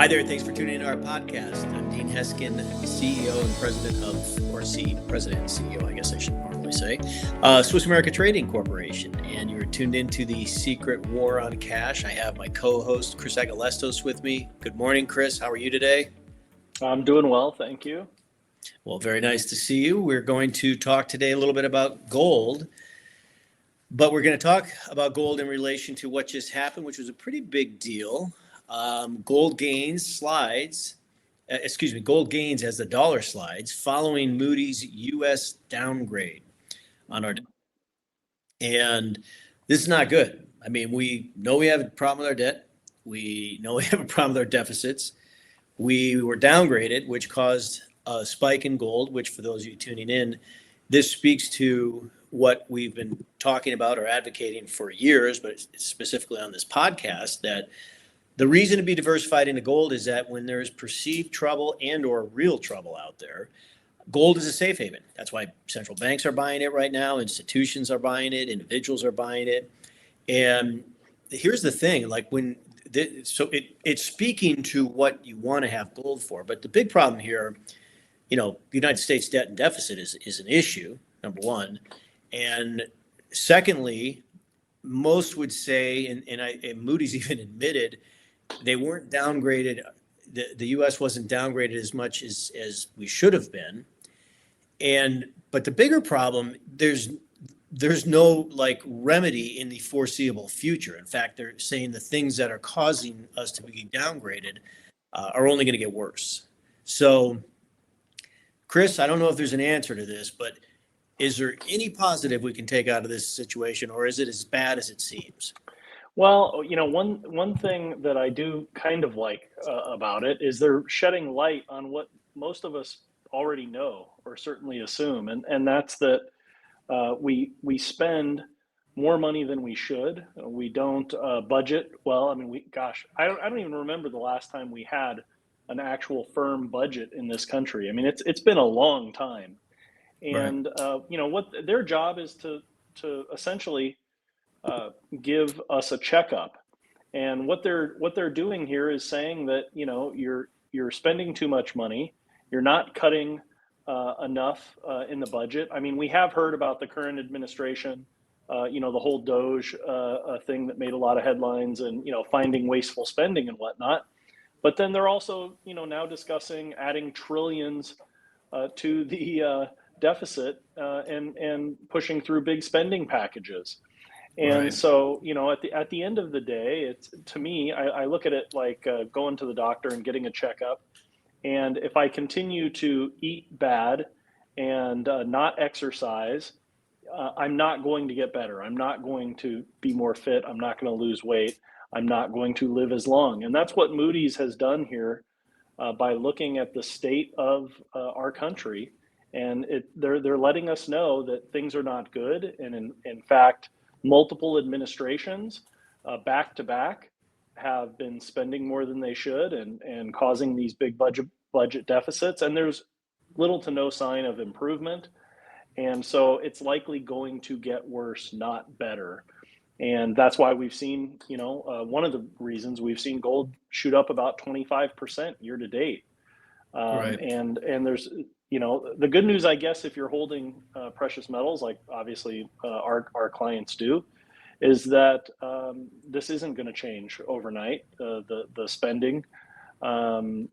Hi there, thanks for tuning into our podcast. I'm Dean Heskin, CEO and President President and CEO, I guess I should normally say, Swiss America Trading Corporation. And you're tuned into the Secret War on Cash. I have my co-host, Chris Agelastos, with me. Good morning, Chris. How are you today? I'm doing well, thank you. Well, very nice to see you. We're going to talk today a little bit about gold, but we're going to talk about gold in relation to what just happened, which was a pretty big deal. Gold gains as the dollar slides following Moody's U.S. downgrade on our debt. And this is not good. I mean, we know we have a problem with our debt. We know we have a problem with our deficits. We were downgraded, which caused a spike in gold, which for those of you tuning in, this speaks to what we've been talking about or advocating for years, but specifically on this podcast, that the reason to be diversified into gold is that when there's perceived trouble and or real trouble out there, gold is a safe haven. That's why central banks are buying it right now. Institutions are buying it. Individuals are buying it. And here's the thing, it's speaking to what you want to have gold for. But the big problem here, the United States debt and deficit is an issue, number one. And secondly, most would say, and Moody's even admitted, they weren't downgraded. The U.S. wasn't downgraded as much as we should have been. But the bigger problem, there's no remedy in the foreseeable future. In fact, they're saying the things that are causing us to be downgraded are only going to get worse. So, Chris, I don't know if there's an answer to this, but is there any positive we can take out of this situation, or is it as bad as it seems? Well, one thing that I do kind of like about it is they're shedding light on what most of us already know or certainly assume, and that's that we spend more money than we should. We don't budget well. I mean, I don't even remember the last time we had an actual firm budget in this country. I mean, it's been a long time, and right. What their job is to essentially give us a checkup, and what they're doing here is saying that you're spending too much money, you're not cutting enough in the budget. I mean, we have heard about the current administration, the whole Doge thing that made a lot of headlines, and finding wasteful spending and whatnot. But then they're also now discussing adding trillions to the deficit and pushing through big spending packages. And right. So, at the end of the day, to me, I look at it like going to the doctor and getting a checkup. And if I continue to eat bad and not exercise, I'm not going to get better. I'm not going to be more fit. I'm not going to lose weight. I'm not going to live as long. And that's what Moody's has done here by looking at the state of our country. And they're letting us know that things are not good. And in fact, multiple administrations back to back have been spending more than they should and causing these big budget deficits. And there's little to no sign of improvement. And so it's likely going to get worse, not better. And that's why we've seen, one of the reasons we've seen gold shoot up about 25% year to date. Right. And there's, the good news, I guess, if you're holding precious metals, like obviously our clients do, is that this isn't going to change overnight. The spending and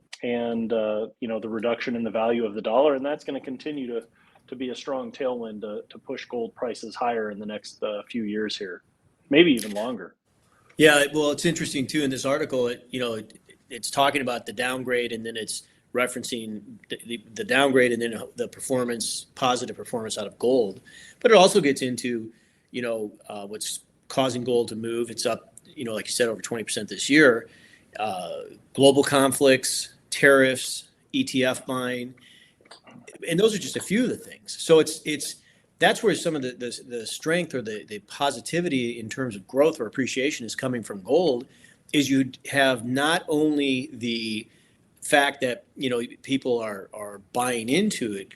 the reduction in the value of the dollar, and that's going to continue to be a strong tailwind to push gold prices higher in the next few years here, maybe even longer. Yeah, well, it's interesting too in this article. It's talking about the downgrade, and then it's referencing the downgrade and then the positive performance out of gold. But it also gets into, what's causing gold to move. It's up, like you said, over 20% this year. Global conflicts, tariffs, ETF buying, and those are just a few of the things. So that's where some of the strength or the positivity in terms of growth or appreciation is coming from gold, is you have not only the fact that people are buying into it,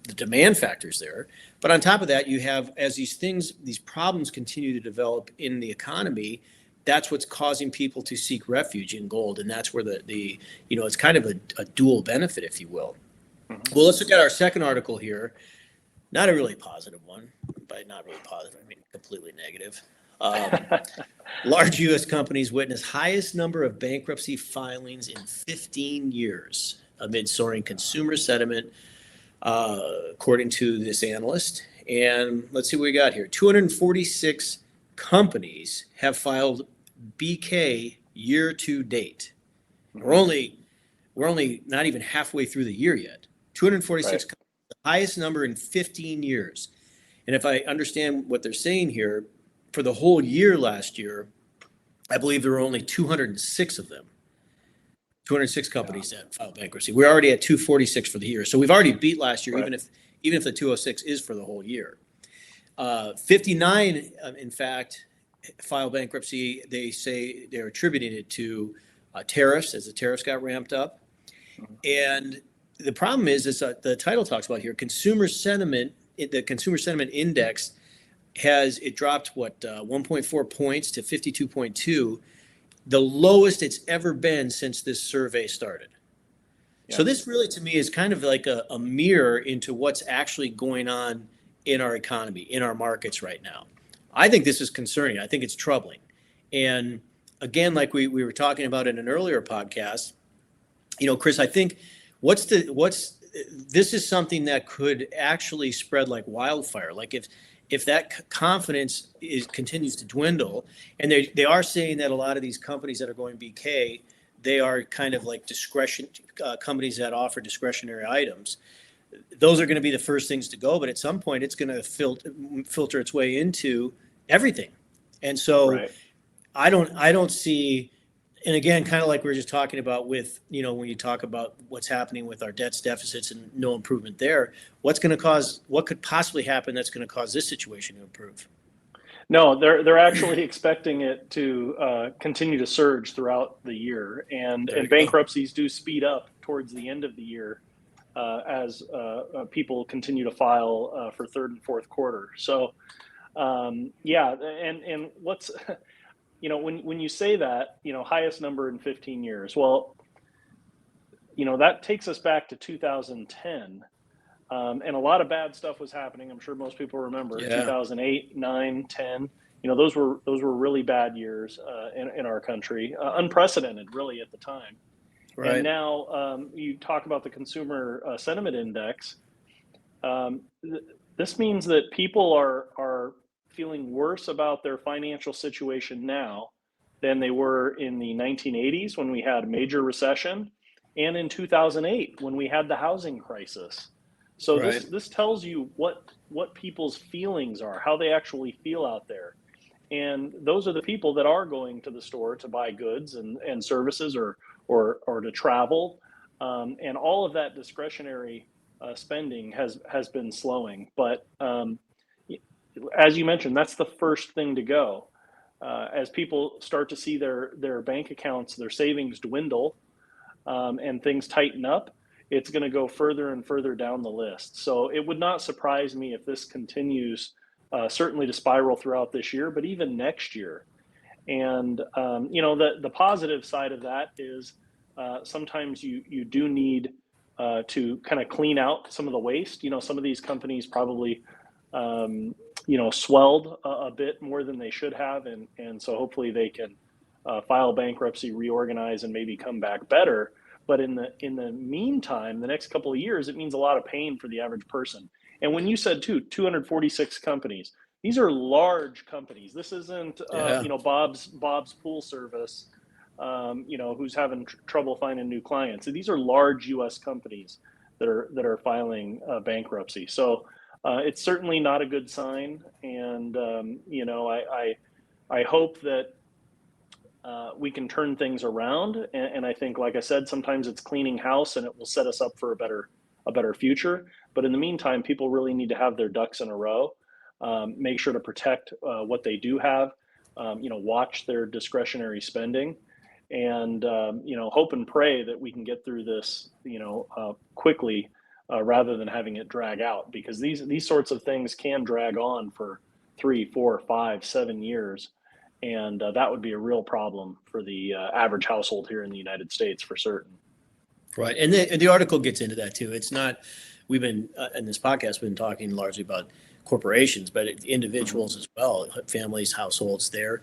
the demand factors there, but on top of that, you have, as these problems continue to develop in the economy, that's what's causing people to seek refuge in gold. And that's where the it's kind of a dual benefit, if you will. Mm-hmm. Well, let's look at our second article here. Not a really positive one. By not really positive, I mean completely negative. Large U.S. companies witness highest number of bankruptcy filings in 15 years amid soaring consumer sentiment, according to this analyst. And let's see what we got here. 246 companies have filed BK year to date. Mm-hmm. We're only not even halfway through the year yet. 246 Right. companies, the highest number in 15 years. And if I understand what they're saying here, for the whole year last year, I believe there were only 206 of them. 206 companies that filed bankruptcy. We're already at 246 for the year. So we've already beat last year, Right. even if the 206 is for the whole year. 59, in fact, filed bankruptcy. They say they're attributing it to tariffs, as the tariffs got ramped up. And the problem is the title talks about here, consumer sentiment. The consumer sentiment index it dropped 1.4 points to 52.2, the lowest it's ever been since this survey started. Yeah. So this really, to me, is kind of like a mirror into what's actually going on in our economy, in our markets right now. I think this is concerning. I think it's troubling. And again, like we were talking about in an earlier podcast, Chris, I think this is something that could actually spread like wildfire. Like if that confidence continues to dwindle, and they are saying that a lot of these companies that are going BK, they are kind of like companies that offer discretionary items. Those are going to be the first things to go, but at some point it's going to filter its way into everything. And so right. I don't see. And again, kind of like we were just talking about with, when you talk about what's happening with our debts deficits and no improvement there, what could possibly happen that's going to cause this situation to improve? No, they're actually expecting it to continue to surge throughout the year, and bankruptcies do speed up towards the end of the year as people continue to file for third and fourth quarter. So, and what's when you say that, highest number in 15 years, well, that takes us back to 2010. And a lot of bad stuff was happening. I'm sure most people remember 2008, 9, 10. Those were really bad years in our country, unprecedented really at the time. Right. And now you talk about the consumer sentiment index. This means that people are feeling worse about their financial situation now than they were in the 1980s when we had a major recession, and in 2008 when we had the housing crisis. So right. this tells you what people's feelings are, how they actually feel out there. And those are the people that are going to the store to buy goods and services or to travel. And all of that discretionary spending has been slowing. But as you mentioned, that's the first thing to go. As people start to see their bank accounts, their savings dwindle, and things tighten up, it's going to go further and further down the list. So it would not surprise me if this continues, certainly to spiral throughout this year, but even next year. And the positive side of that is sometimes you do need to kind of clean out some of the waste. Some of these companies probably swelled a bit more than they should have, and so hopefully they can file bankruptcy, reorganize, and maybe come back better. But in the meantime, the next couple of years, it means a lot of pain for the average person. And when you said 246 companies, these are large companies. This isn't Bob's pool service, who's having trouble finding new clients. So these are large U.S. companies that are filing bankruptcy. So it's certainly not a good sign. And I hope that we can turn things around. And I think, like I said, sometimes it's cleaning house and it will set us up for a better future. But in the meantime, people really need to have their ducks in a row, make sure to protect what they do have, watch their discretionary spending, and, hope and pray that we can get through this, quickly, rather than having it drag out, because these sorts of things can drag on for 3, 4, 5, 7 years. And that would be a real problem for the average household here in the United States for certain. Right. And the article gets into that too. It's not, we've been, in this podcast, we've been talking largely about corporations, but individuals as well, families, households, they're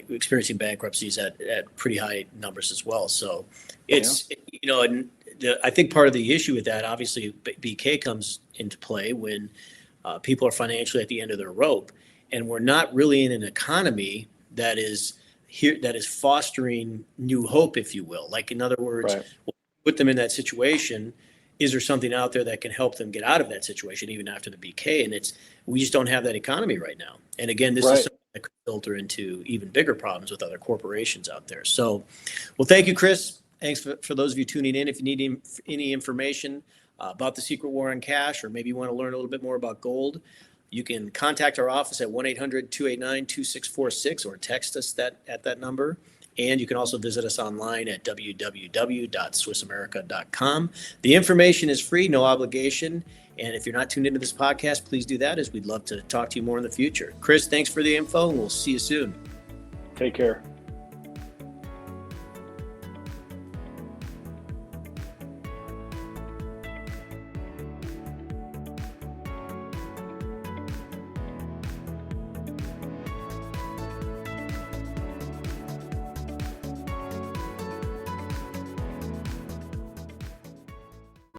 experiencing bankruptcies at pretty high numbers as well. So it's, and I think part of the issue with that, obviously, BK comes into play when people are financially at the end of their rope, and we're not really in an economy that is here, that is fostering new hope, if you will. Like, in other words, Right. put them in that situation. Is there something out there that can help them get out of that situation even after the BK? And we just don't have that economy right now. And again, this is something that could filter into even bigger problems with other corporations out there. So, well, thank you, Chris. Thanks for those of you tuning in. If you need any information about the secret war on cash, or maybe you want to learn a little bit more about gold, you can contact our office at 1-800-289-2646 or text us at that number. And you can also visit us online at www.swissamerica.com. The information is free, no obligation. And if you're not tuned into this podcast, please do that, as we'd love to talk to you more in the future. Chris, thanks for the info, and we'll see you soon. Take care.